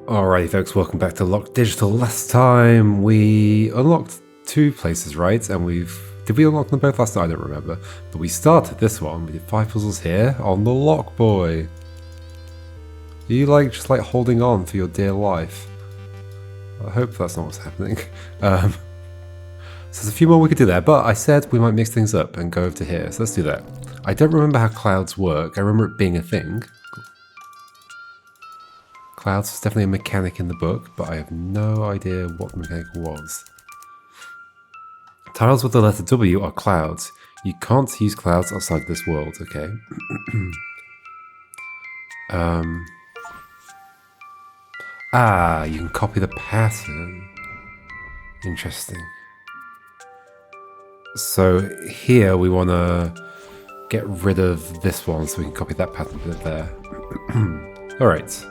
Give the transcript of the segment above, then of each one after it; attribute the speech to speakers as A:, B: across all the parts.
A: Alrighty folks, welcome back to LOK Digital. Last time we unlocked two places, right? And did we unlock them both last time? I don't remember. But we started this one. We did 5 puzzles here on the LOK boy. Are you just holding on for your dear life? I hope that's not what's happening. So there's a few more we could do there, but I said we might mix things up and go over to here. So let's do that. I don't remember how clouds work. I remember it being a thing. Clouds is definitely a mechanic in the book, but I have no idea what the mechanic was. Tiles with the letter W are clouds. You can't use clouds outside this world, okay? You can copy the pattern. Interesting. So here we want to get rid of this one so we can copy that pattern bit there. Alright.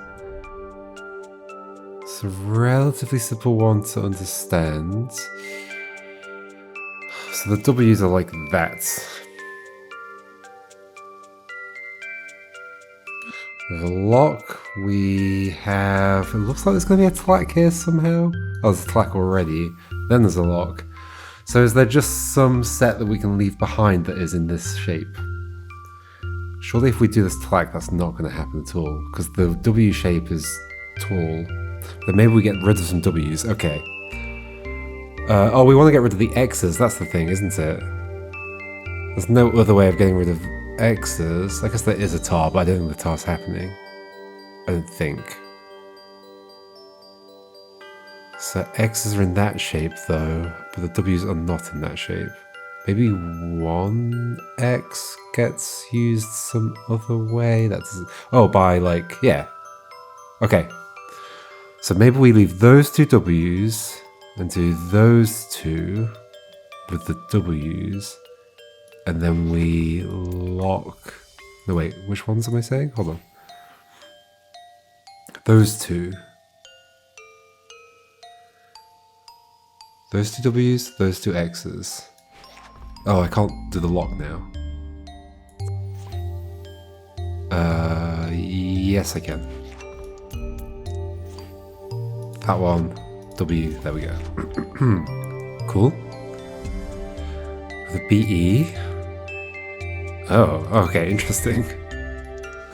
A: It's a relatively simple one to understand. So the W's are like that. With a lock, we have... It looks like there's going to be a tlack here somehow. Oh, there's a tlack already. Then there's a lock. So is there just some set that we can leave behind that is in this shape? Surely if we do this tlack, that's not going to happen at all. Because the W shape is tall. Then maybe we get rid of some W's. Okay. Oh, we want to get rid of the X's. That's the thing, isn't it? There's no other way of getting rid of X's. I guess there is a tar, but I don't think the tar's happening. I don't think. So X's are in that shape, though, but the W's are not in that shape. Maybe one X gets used some other way. That's... Oh, by yeah. Okay. So maybe we leave those two W's and do those two with the W's, and then we lock... No, wait, which ones am I saying? Hold on. Those two. Those two W's, those two X's. Oh, I can't do the lock now. Yes I can. That one, W, there we go. Cool. The BE. Oh, okay, interesting.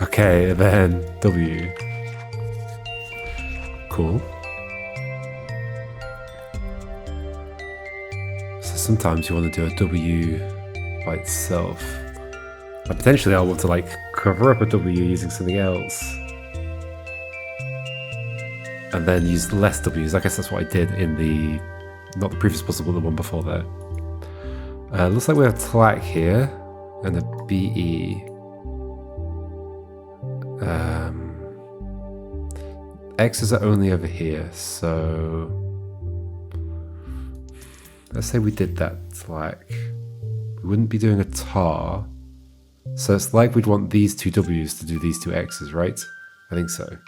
A: Okay, then W. Cool. So sometimes you want to do a W by itself. But potentially I want to cover up a W using something else. And then use less W's. I guess that's what I did in the... Not the previous puzzle, but the one before that. Looks like we have a tlack here. And a BE. X's are only over here, so... Let's say we did that tlack. We wouldn't be doing a tar. So it's like we'd want these two W's to do these two X's, right? I think so.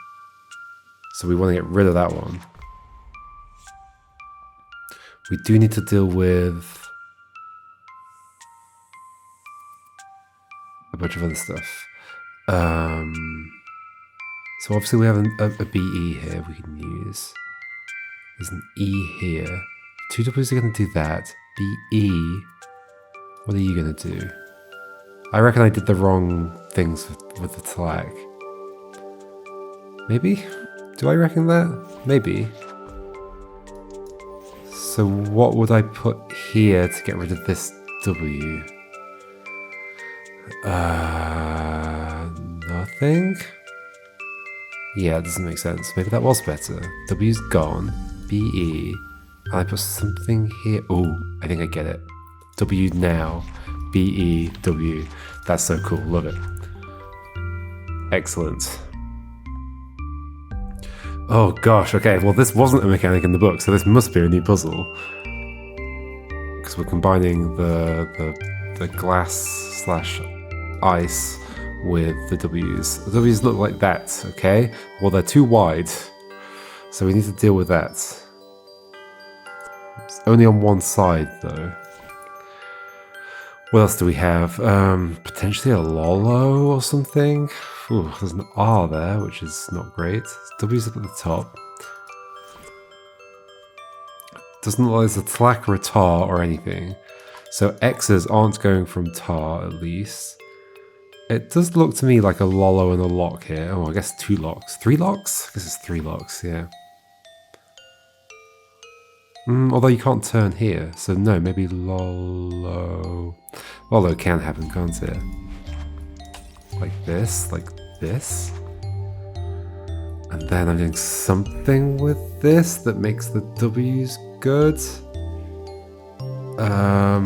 A: So we want to get rid of that one. We do need to deal with a bunch of other stuff. So obviously we have a BE here we can use. There's an E here. Two W's are going to do that. BE. What are you going to do? I reckon I did the wrong things with the tlack. Maybe? Do I reckon that? Maybe. So what would I put here to get rid of this W? Nothing? Yeah, it doesn't make sense. Maybe that was better. W's gone. BE. And I put something here. Oh, I think I get it. W now. BE, W. That's so cool. Love it. Excellent. Oh gosh, okay, well this wasn't a mechanic in the book, so this must be a new puzzle. Because we're combining the glass / ice with the W's. The W's look like that, okay? Well, they're too wide, so we need to deal with that. It's only on one side, though. What else do we have? Potentially a Lolo or something? Ooh, there's an R there, which is not great. W's up at the top. Doesn't look like there's a tlack or a tar or anything. So X's aren't going from tar, at least. It does look to me like a lolo and a lock here. Oh, I guess 2 locks. 3 locks? I guess it's 3 locks, yeah. Although you can't turn here, so no, maybe lolo. Lolo can happen, can't it? Like this, like this. And then I'm doing something with this that makes the W's good. I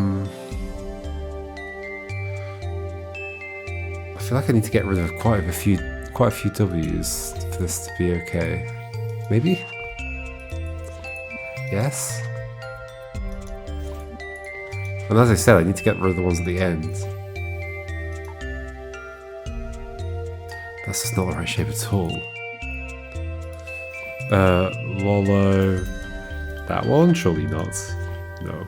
A: feel like I need to get rid of quite a few W's for this to be okay. Maybe? Yes? And as I said, I need to get rid of the ones at the end. That's just not the right shape at all. Lolo. That one? Surely not. No.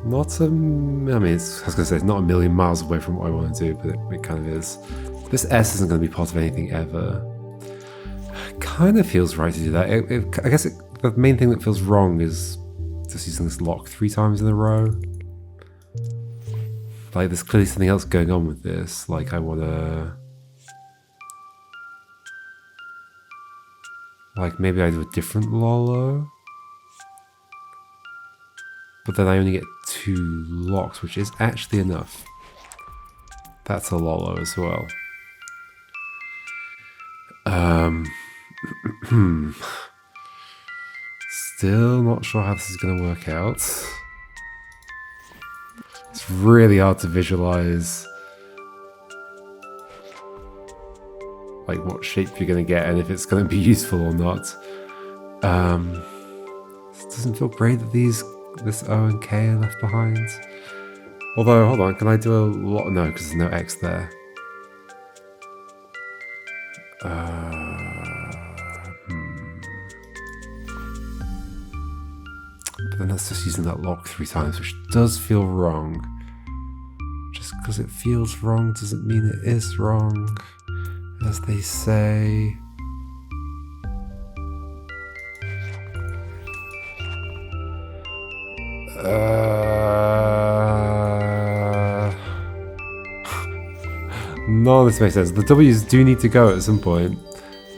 A: Not a... I mean, I was going to say, it's not a million miles away from what I want to do, but it kind of is. This S isn't going to be part of anything ever. Kind of feels right to do that. I guess the main thing that feels wrong is just using this lock 3 times in a row. Like, there's clearly something else going on with this. Like, I want to... Like, maybe I do a different lolo. But then I only get 2 locks, which is actually enough. That's a lolo as well. Still not sure how this is going to work out. It's really hard to visualize like what shape you're going to get and if it's going to be useful or not. It doesn't feel great that this O and K are left behind. Although, hold on, can I do a lot? No, because there's no X there. But then that's just using that lock 3 times, which does feel wrong. Just because it feels wrong doesn't mean it is wrong, as they say. None of this makes sense. The W's do need to go at some point.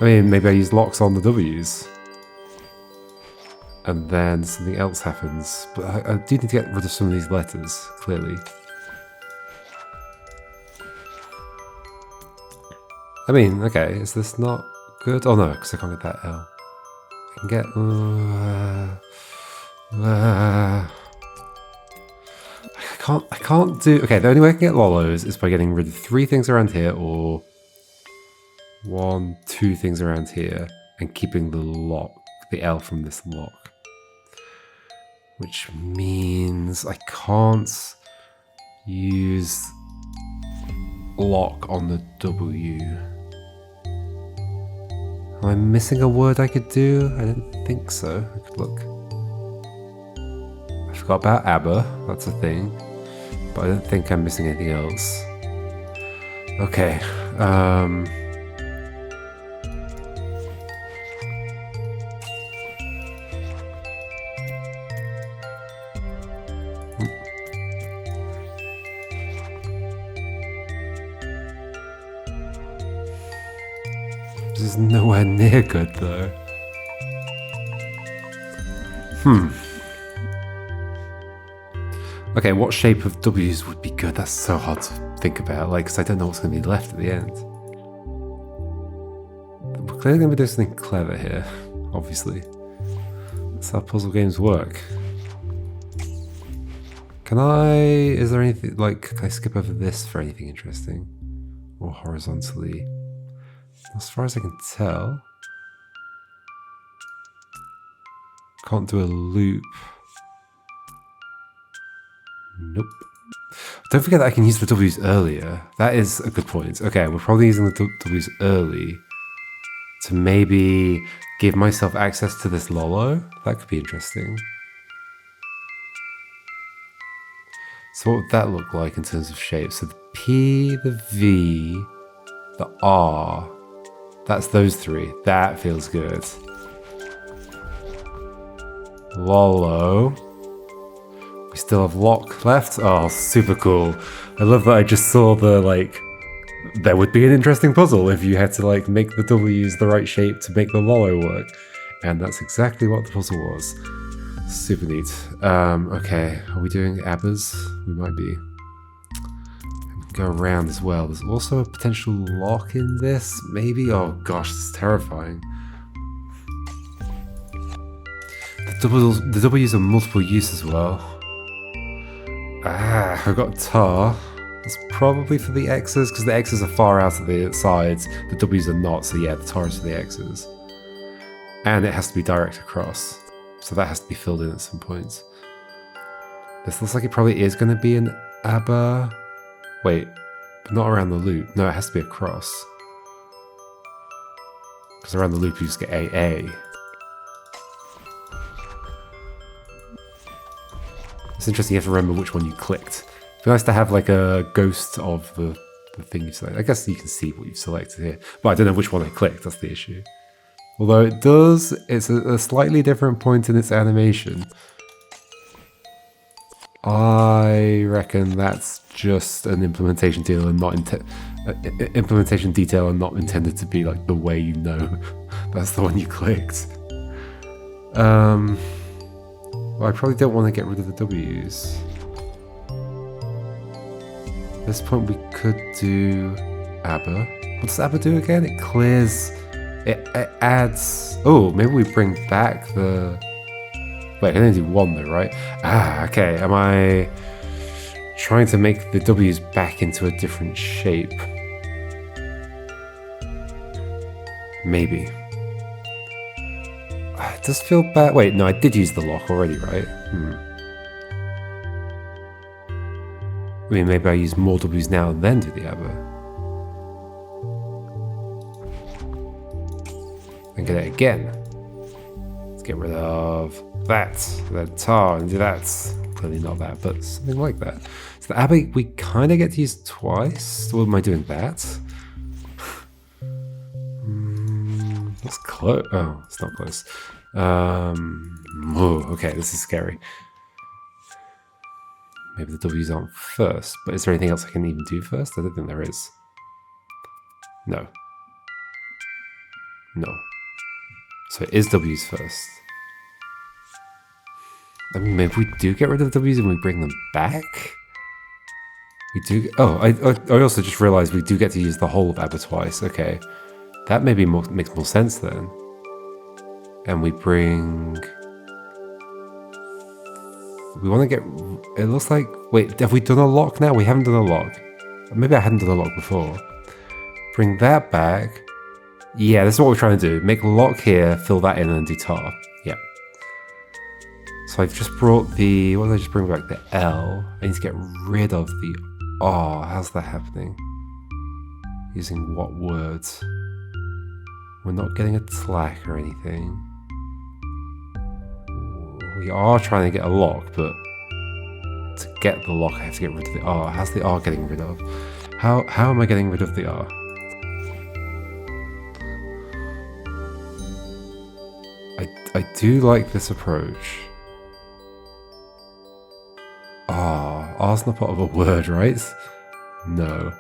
A: I mean, maybe I use locks on the W's. And then something else happens. But I do need to get rid of some of these letters, clearly. I mean, okay, is this not good? Oh no, because I can't get that L. I can get... I can't do... Okay, the only way I can get lolos is by getting rid of 3 things around here, or 1, 2 things around here, and keeping the L from this lock. Which means I can't use lock on the W. Am I missing a word I could do? I don't think so. I could look. I forgot about ABBA, that's a thing. But I don't think I'm missing anything else. Okay, this is nowhere near good though. Okay, what shape of W's would be good? That's so hard to think about, like, because I don't know what's going to be left at the end. We're clearly going to be doing something clever here, obviously. That's how puzzle games work. Is there anything, like, can I skip over this for anything interesting? Or horizontally? As far as I can tell, can't do a loop. Nope. Don't forget that I can use the W's earlier. That is a good point. Okay, we're probably using the W's early to maybe give myself access to this lolo. That could be interesting. So what would that look like in terms of shape? So the P, the V, the R. That's those three. That feels good. Lolo. We still have LOK left. Oh, super cool. I love that I just saw the, like, there would be an interesting puzzle if you had to, like, make the W's the right shape to make the Lolo work. And that's exactly what the puzzle was. Super neat. Okay, are we doing Abbas? We might be. Go around as well. There's also a potential lock in this, maybe? Oh gosh, this is terrifying. The W's are multiple use as well. Ah, I've got tar. That's probably for the X's, because the X's are far out at the sides. The W's are not, so yeah, the tar is for the X's. And it has to be direct across. So that has to be filled in at some point. This looks like it probably is going to be an ABBA. Wait, but not around the loop. No, it has to be across. Because around the loop you just get AA. It's interesting, you have to remember which one you clicked. It'd be nice to have like a ghost of the thing you selected. I guess you can see what you've selected here. But I don't know which one I clicked, that's the issue. Although it does, it's a slightly different point in its animation. I reckon that's just an implementation detail and not intended to be like the way you know that's the one you clicked. Well, I probably don't want to get rid of the W's. At this point we could do ABBA. What does ABBA do again? It clears, it adds, oh, maybe we bring back the, wait, I can only do one though, right? Ah, okay. Am I trying to make the W's back into a different shape? Maybe. It does feel bad. Wait, no, I did use the lock already, right? I mean, maybe I use more W's now and then do the ABBA. And get it again. Let's get rid of that, then tar, and do that. Clearly not that, but something like that. So the ABBA we kind of get to use twice. What am I doing that? That's close. Oh, it's not close. Oh, okay, this is scary. Maybe the W's aren't first, but is there anything else I can even do first? I don't think there is. No. No. So it is W's first. I mean, maybe we do get rid of the W's and we bring them back? We do. Oh, I also just realized we do get to use the whole of ABBA twice. Okay. That maybe makes more sense then. And we bring... We want to get... It looks like... Wait, have we done a lock now? We haven't done a lock. Maybe I hadn't done a lock before. Bring that back. Yeah, this is what we're trying to do. Make a lock here, fill that in, and do tar. Yeah. So I've just brought the... What did I just bring back? The L. I need to get rid of the R. How's that happening? Using what words? We're not getting a tlack or anything. We are trying to get a lock, but to get the lock I have to get rid of the R. How's the R getting rid of? How am I getting rid of the R? I do like this approach. R's not part of a word, right? No.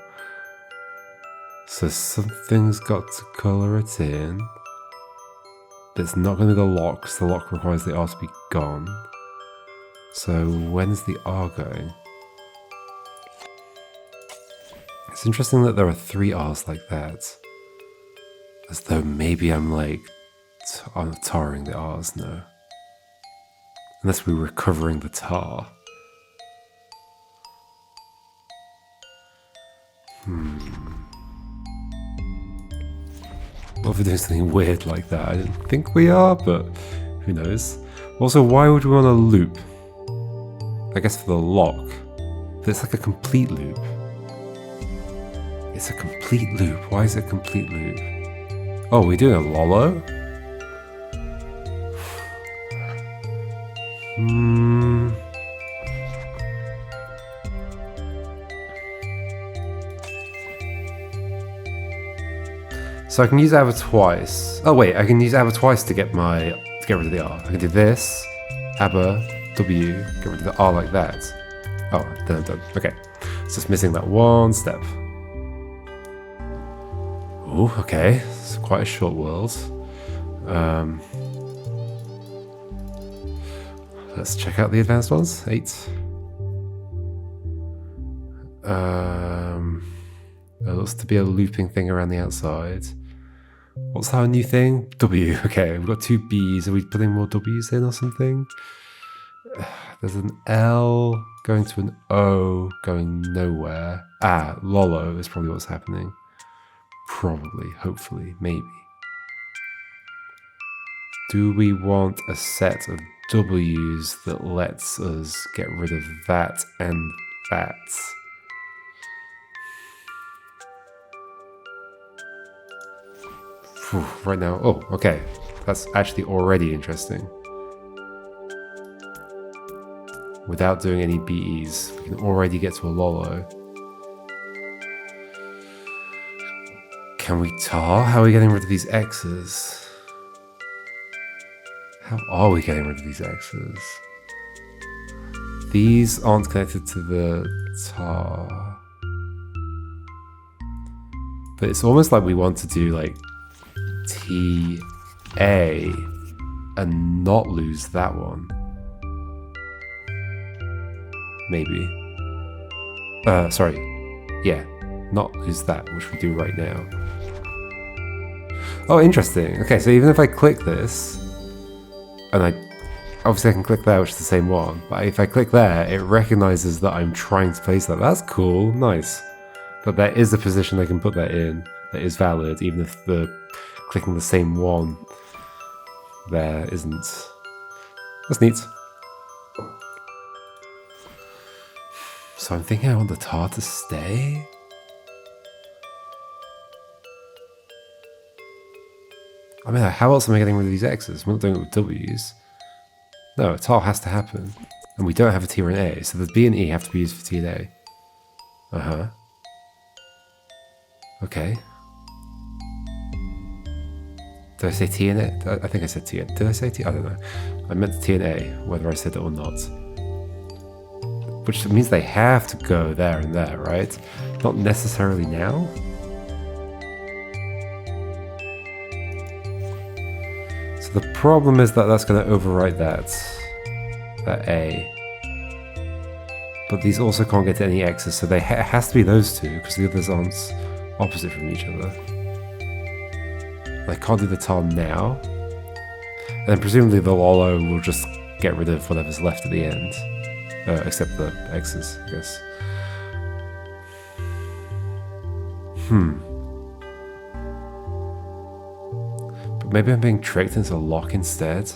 A: So something's got to colour it in. But it's not going to be the lock, because the lock requires the R to be gone. So when's the R going? It's interesting that there are 3 R's like that. As though maybe I'm like tarring the R's, no. Unless we're recovering the tar. What if we're doing something weird like that? I didn't think we are, but who knows. Also, why would we want a loop? I guess for the lock. But it's like a complete loop. It's a complete loop. Why is it a complete loop? Oh, we're doing a Lolo? So I can use Aber twice. Oh wait, I can use Aber twice to get rid of the R. I can do this, Aber, W, get rid of the R like that. Oh, then I'm done. Okay. It's just missing that one step. Ooh, okay. It's quite a short world. Let's check out the advanced ones. 8. There looks to be a looping thing around the outside. What's our new thing? W. Okay, we've got 2 B's. Are we putting more W's in or something? There's an L going to an O going nowhere. Ah, Lolo is probably what's happening. Probably, hopefully, maybe. Do we want a set of W's that lets us get rid of that and that? Whew, right now, oh, okay. That's actually already interesting. Without doing any BEs, we can already get to a Lolo. Can we tar? How are we getting rid of these X's? How are we getting rid of these X's? These aren't connected to the tar. But it's almost like we want to do like TA and not lose that one. Maybe. Sorry. Yeah, not lose that, which we do right now. Oh, interesting. Okay, so even if I click this, and obviously I can click there, which is the same one, but if I click there, it recognizes that I'm trying to place that. That's cool, nice. But there is a position I can put that in that is valid, even if the clicking the same one there isn't. That's neat. So I'm thinking I want the tar to stay? I mean, how else am I getting rid of these X's? We're not doing it with W's. No, a tar has to happen. And we don't have a T or an A, so the B and E have to be used for T and A. Uh-huh. Okay. Did I say T and A? I think I said T. Did I say T? I don't know. I meant T and A, whether I said it or not. Which means they have to go there and there, right? Not necessarily now. So the problem is that that's going to overwrite that A. But these also can't get to any X's, so it has to be those two, because the others aren't opposite from each other. I can't do the tar now. And then presumably the Lolo will just get rid of whatever's left at the end. Except the X's, I guess. But maybe I'm being tricked into a LOK instead.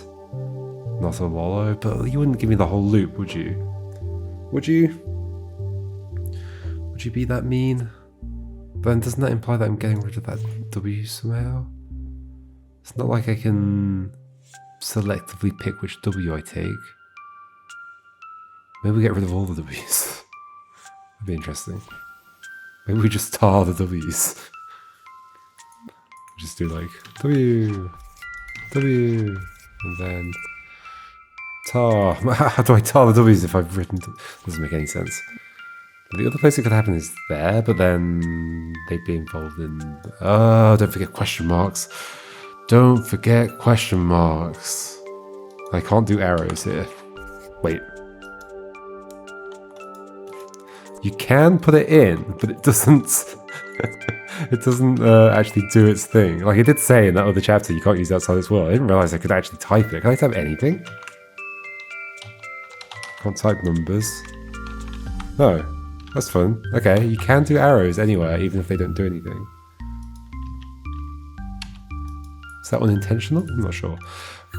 A: Not a Lolo, but you wouldn't give me the whole loop, would you? Would you? Would you be that mean? But then doesn't that imply that I'm getting rid of that W somehow? It's not like I can selectively pick which W I take. Maybe we get rid of all the W's. That'd be interesting. Maybe we just tar the W's. Just do like W, W, and then tar. How do I tar the W's if I've written? Doesn't make any sense. The other place it could happen is there, but then they'd be involved in. Oh, don't forget question marks. Don't forget question marks. I can't do arrows here. Wait. You can put it in, but it doesn't. It doesn't actually do its thing. Like it did say in that other chapter, you can't use outside this world. I didn't realize I could actually type it. Can I type anything? Can't type numbers. No, that's fun. Okay, you can do arrows anywhere, even if they don't do anything. Is that unintentional? I'm not sure.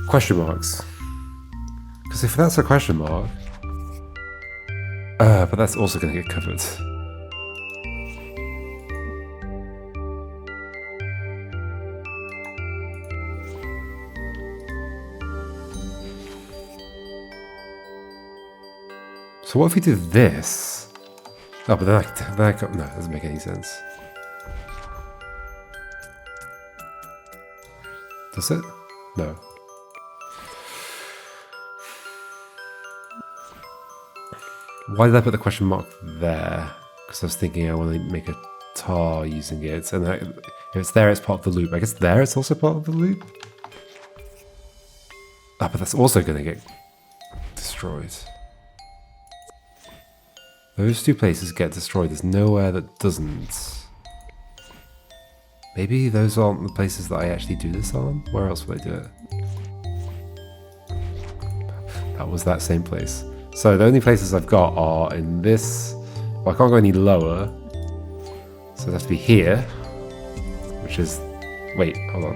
A: Question marks. Because if that's a question mark. But that's also going to get covered. So what if we do this? Oh, but then I got, no, it doesn't make any sense. Does it? No. Why did I put the question mark there? Because I was thinking I want to make a tar using it, and if it's there, it's part of the loop. I guess there it's also part of the loop. Ah, but that's also going to get destroyed. Those two places get destroyed. There's nowhere that doesn't. Maybe those aren't the places that I actually do this on? Where else would I do it? That was that same place. So the only places I've got are in this. Well, I can't go any lower. So it has to be here. Which is... Wait, hold on.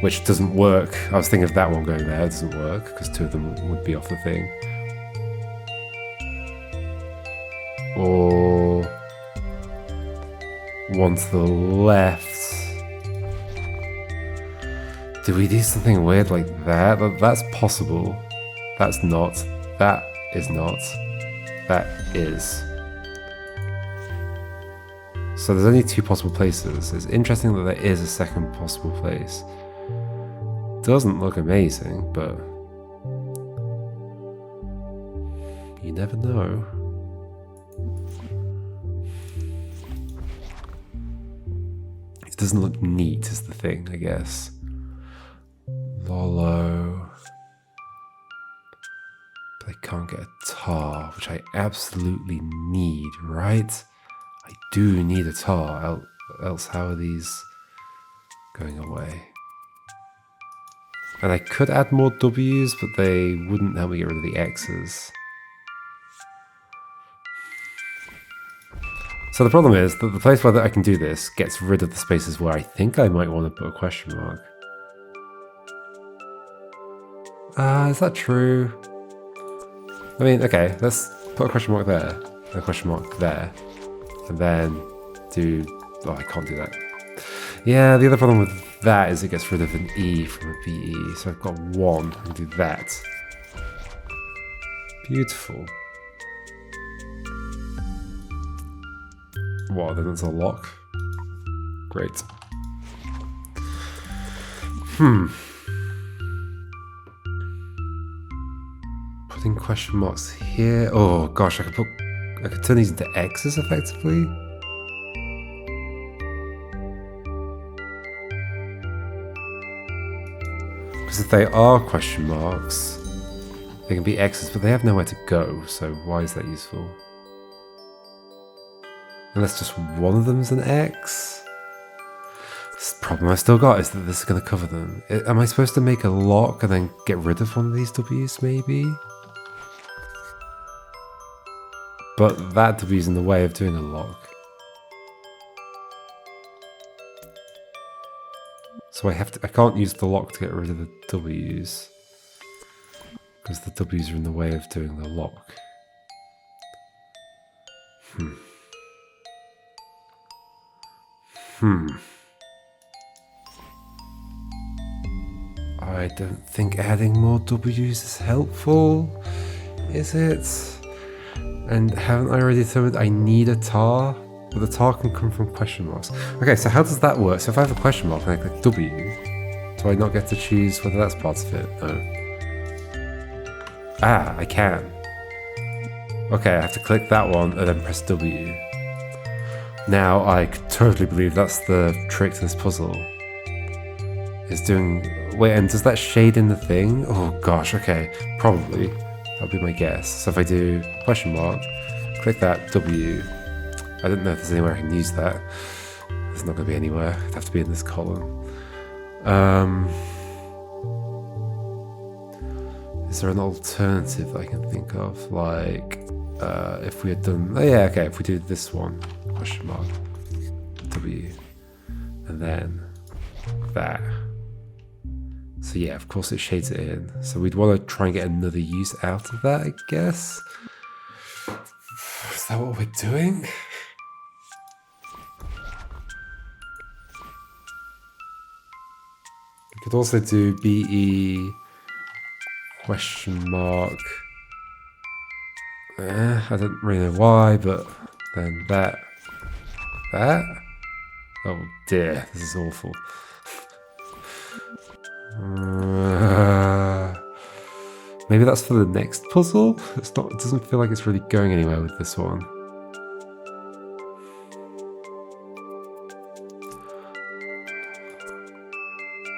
A: Which doesn't work. I was thinking of that one going there. It doesn't work because two of them would be off the thing. Or one to the left. Did we do something weird like that? That's possible. That's not. That is not. That is. So there's only two possible places. It's interesting that there is a second possible place. Doesn't look amazing, but you never know. It doesn't look neat is the thing, I guess. Lolo. But I can't get a tar, which I absolutely need, right? I do need a tar, else how are these going away? And I could add more W's, but they wouldn't help me get rid of the X's. So the problem is that the place where I can do this gets rid of the spaces where I think I might want to put a question mark. Is that true? I mean, okay, let's put a question mark there, and a question mark there, and then do... Oh, I can't do that. Yeah, the other problem with that is it gets rid of an E from a BE, so I've got one, I can do that. Beautiful. What, then it's a lock? Great. Putting question marks here. Oh gosh, I could turn these into X's effectively. Because if they are question marks, they can be X's, but they have nowhere to go, so why is that useful? Unless just one of them's an X? The problem I still got is that this is going to cover them. Am I supposed to make a lock and then get rid of one of these W's, maybe? But that W's in the way of doing a lock. So I can't use the lock to get rid of the W's. Because the W's are in the way of doing the lock. I don't think adding more W's is helpful, is it? And haven't I already determined I need a tar? But the tar can come from question marks. Okay, so how does that work? So if I have a question mark and I click W, do I not get to choose whether that's part of it? No. Ah, I can. Okay, I have to click that one and then press W. Now I totally believe that's the trick to this puzzle. Is doing... Wait, and does that shade in the thing? Oh gosh, okay. Probably. That'll be my guess. So if I do question mark, click that W. I don't know if there's anywhere I can use that. There's not going to be anywhere. It'd have to be in this column. Is there an alternative that I can think of? Like, if we had done... Oh yeah, okay, if we do this one. Question mark. W. And then that. So yeah, of course it shades it in. So we'd want to try and get another use out of that, I guess. Is that what we're doing? We could also do BE question mark. I don't really know why, but then that. That? Oh dear, this is awful. Maybe that's for the next puzzle? It's not. It doesn't feel like it's really going anywhere with this one.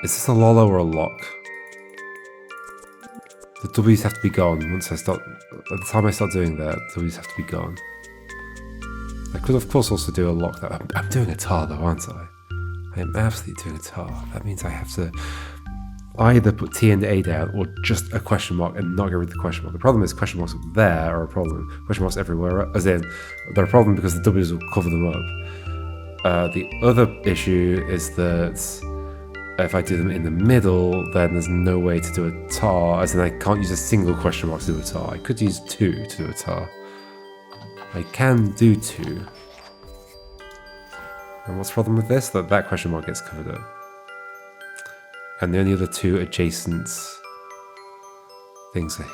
A: Is this a Lolo or a lock? The W's have to be gone once I start. At the time I start doing that, the W's have to be gone. I could, of course, also do a lock. That I'm doing a tar, though, aren't I? I am absolutely doing a tar. That means I have to either put T and A down or just a question mark and not get rid of the question mark. The problem is question marks there are a problem. Question marks everywhere, as in, they're a problem because the W's will cover them up. The other issue is that if I do them in the middle, then there's no way to do a tar, as in I can't use a single question mark to do a tar. I could use 2 to do a tar. I can do 2. And what's the problem with this? That question mark gets covered up. And the only other 2 adjacent things are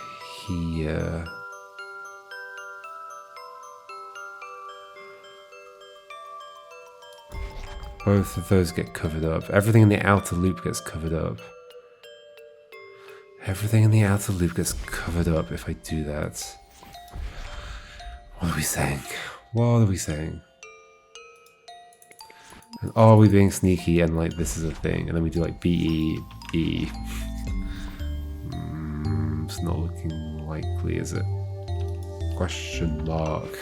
A: here. Both of those get covered up. Everything in the outer loop gets covered up. Everything in the outer loop gets covered up if I do that. What are we saying? What are we saying? And are we being sneaky and like this is a thing? And then we do like B, E, E. It's not looking likely, is it? Question mark.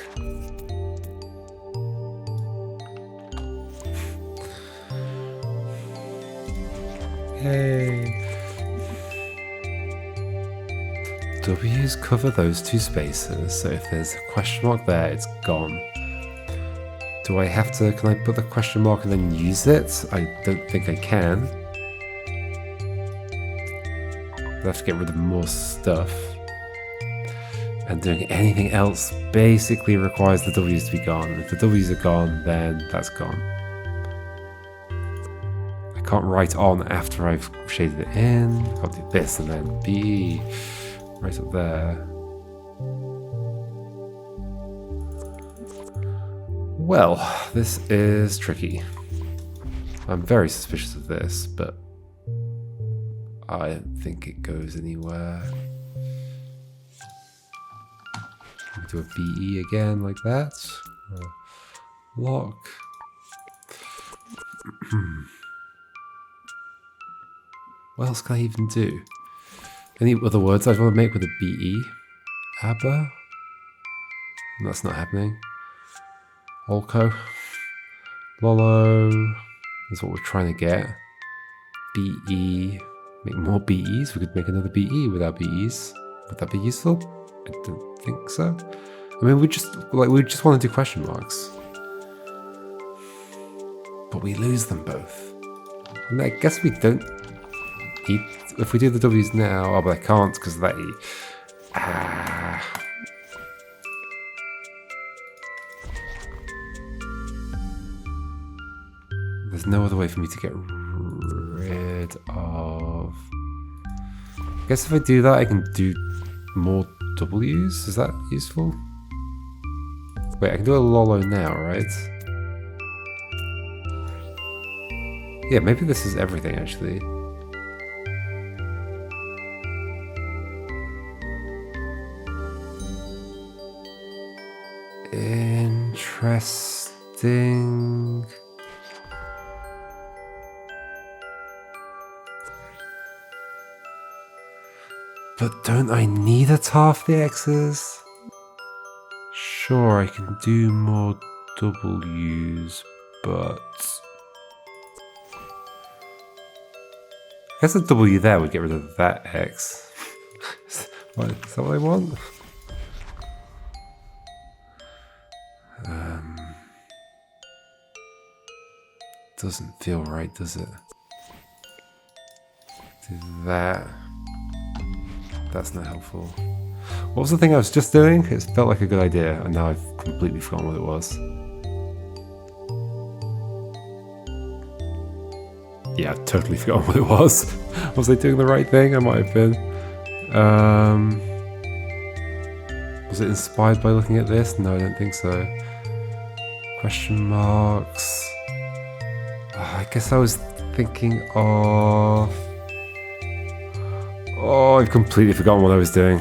A: Yay. W's cover those 2 spaces, so if there's a question mark there, it's gone. Do I have to, can I put the question mark and then use it? I don't think I can. I have to get rid of more stuff. And doing anything else basically requires the W's to be gone. If the W's are gone, then that's gone. I can't write on after I've shaded it in. I'll do this and then B. Right up there. Well, this is tricky. I'm very suspicious of this, but I don't think it goes anywhere. Do a BE again like that. Lock. What else can I even do? Any other words I'd want to make with a BE? ABBA? That's not happening. Olco. Lolo. That's what we're trying to get. BE. Make more BEs. We could make another BE without BEs. Would that be useful? I don't think so. I mean, we just want to do question marks. But we lose them both. And I guess we don't need... If we do the W's now... Oh, but I can't because of that E. There's no other way for me to get rid of... I guess if I do that, I can do more W's. Is that useful? Wait, I can do a Lolo now, right? Yeah, maybe this is everything, actually. Interesting. But don't I need a tar for the X's? Sure, I can do more W's, but... I guess a W there would get rid of that X. Is that what I want? Doesn't feel right, does it? Do that. That's not helpful. What was the thing I was just doing? It felt like a good idea, and now I've completely forgotten what it was. Yeah, I've totally forgotten what it was. Was I doing the right thing? I might have been. Was it inspired by looking at this? No, I don't think so. Question marks. I guess I was thinking of Oh, I've completely forgotten what I was doing.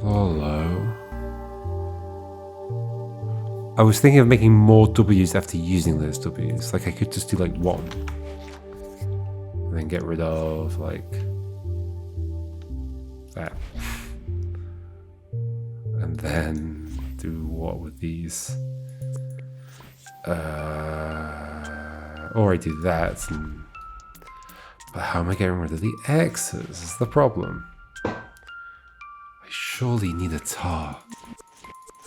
A: Lolo. I was thinking of making more W's after using those W's. Like I could just do like one. And then get rid of like that. And then do what with these? Or I do that. But how am I getting rid of the X's is the problem. I surely need a tar.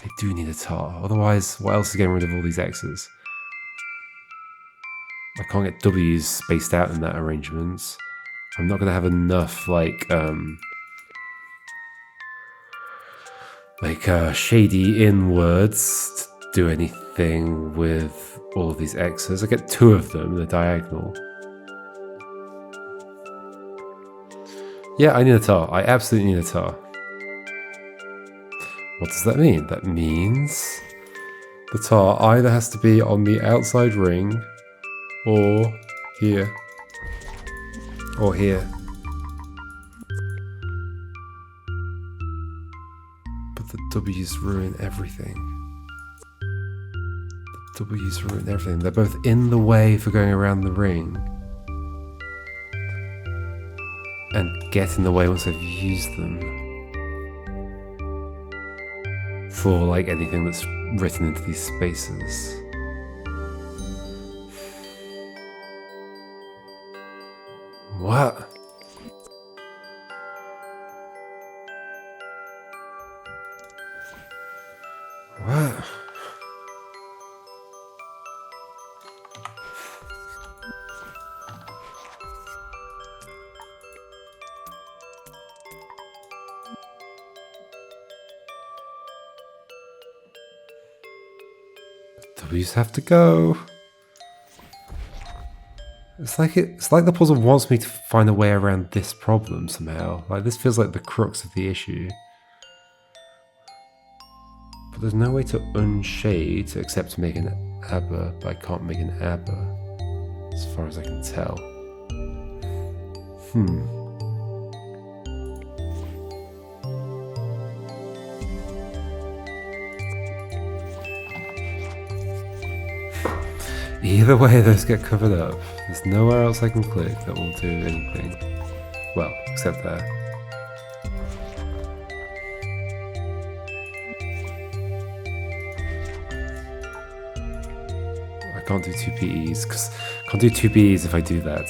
A: I do need a tar. Otherwise, what else is getting rid of all these X's? I can't get W's spaced out in that arrangement. I'm not going to have enough, shady inwards to do anything with all of these X's. I get 2 of them in the diagonal. Yeah, I need a tar. I absolutely need a tar. What does that mean? That means the tar either has to be on the outside ring, or here, or here. But the W's ruin everything. The W's ruin everything. They're both in the way for going around the ring, and get in the way once I've used them. For like anything that's written into these spaces. What? What? W's have to go. It's like the puzzle wants me to find a way around this problem somehow. Like this feels like the crux of the issue. But there's no way to unshade except to make an ABBA, but I can't make an ABBA as far as I can tell. Either way, those get covered up. There's nowhere else I can click that will do anything. Well, except there. I can't do 2 PEs, because I can't do 2 PEs if I do that.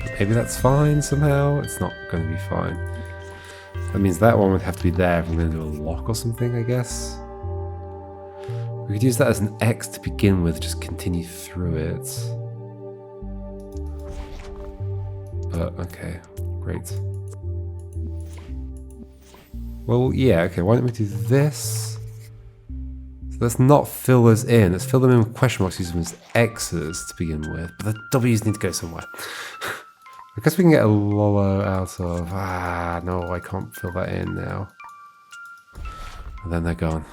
A: But maybe that's fine somehow. It's not going to be fine. That means that one would have to be there if I'm going to do a lock or something, I guess. We could use that as an X to begin with, just continue through it. But, okay, great. Well, yeah, okay, why don't we do this? So let's not fill those in. Let's fill them in with question marks, use them as X's to begin with. But the W's need to go somewhere. I guess we can get a Lolo out of... no, I can't fill that in now. And then they're gone.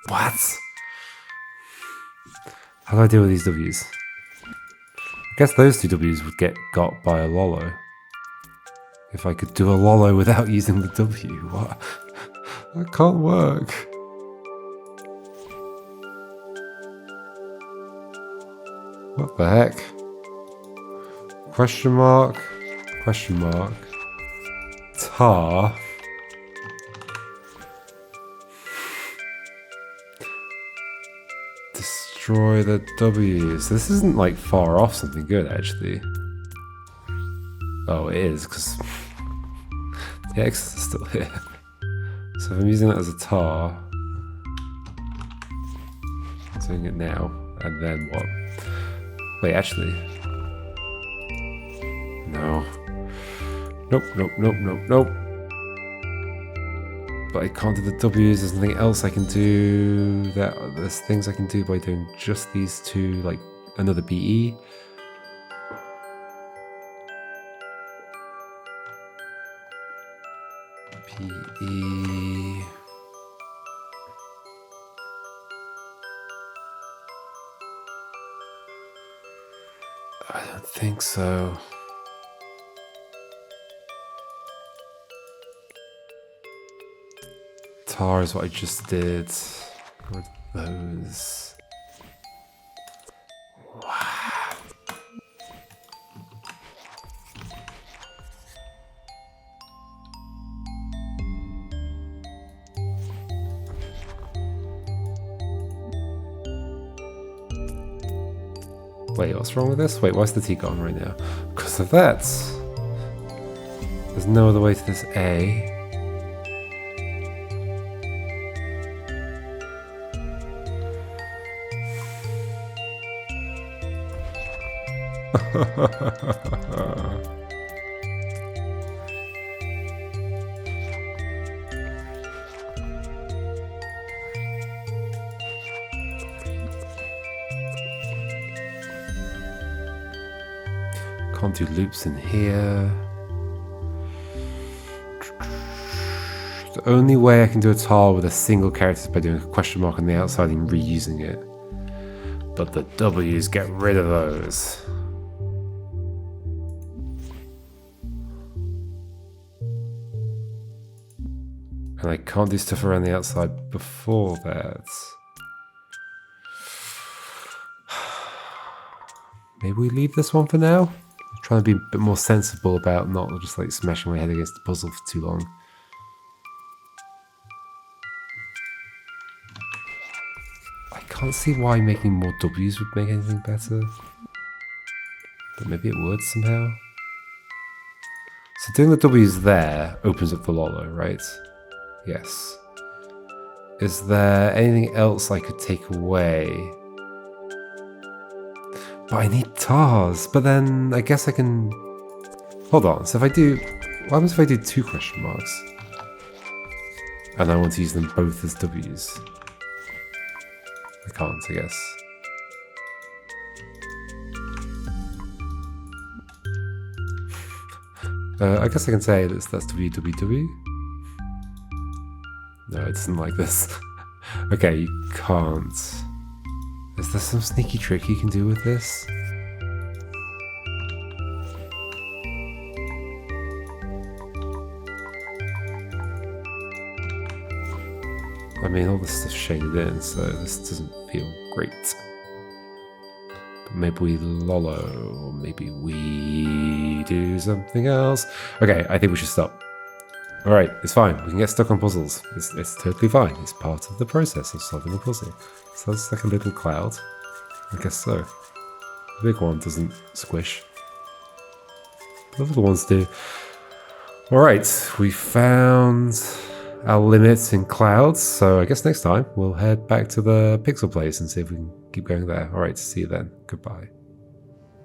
A: What? How do I deal with these W's? I guess those 2 W's would get got by a Lolo. If I could do a Lolo without using the W. What? That can't work. What the heck? Question mark. Question mark. Tar. Destroy the W's. This isn't like far off something good actually. Oh, it is, because the X is still here. So if I'm using that as a tar, I'm doing it now, and then what? Wait, actually. No. Nope, nope, nope, nope, nope. But I can't do the W's, there's nothing else I can do. There's things I can do by doing just these 2, like another BE. PE. I don't think so. Tar is what I just did. What are those? Wow. Wait, what's wrong with this? Wait, why's the T gone right now? Because of that. There's no other way to this A. Can't do loops in here. The only way I can do a tile with a single character is by doing a question mark on the outside and reusing it. But the W's get rid of those. And I can't do stuff around the outside before that. Maybe we leave this one for now? I'm trying to be a bit more sensible about not just like smashing my head against the puzzle for too long. I can't see why making more W's would make anything better. But maybe it would somehow. So doing the W's there opens up the Lolo, right? Yes. Is there anything else I could take away? But I need tars. But then I guess I can... Hold on. So if I do... What happens if I do 2 question marks? And I want to use them both as W's. I can't, I guess. I guess I can say that's www. No, it doesn't like this. Okay, you can't. Is there some sneaky trick you can do with this? I mean, all this stuff's shaded in, so this doesn't feel great. But maybe we lollo, or maybe we do something else. Okay, I think we should stop. Alright, it's fine. We can get stuck on puzzles. It's totally fine. It's part of the process of solving a puzzle. So it's like a little cloud. I guess so. The big one doesn't squish. The little ones do. Alright, we found our limits in clouds. So I guess next time we'll head back to the pixel place and see if we can keep going there. Alright, see you then. Goodbye.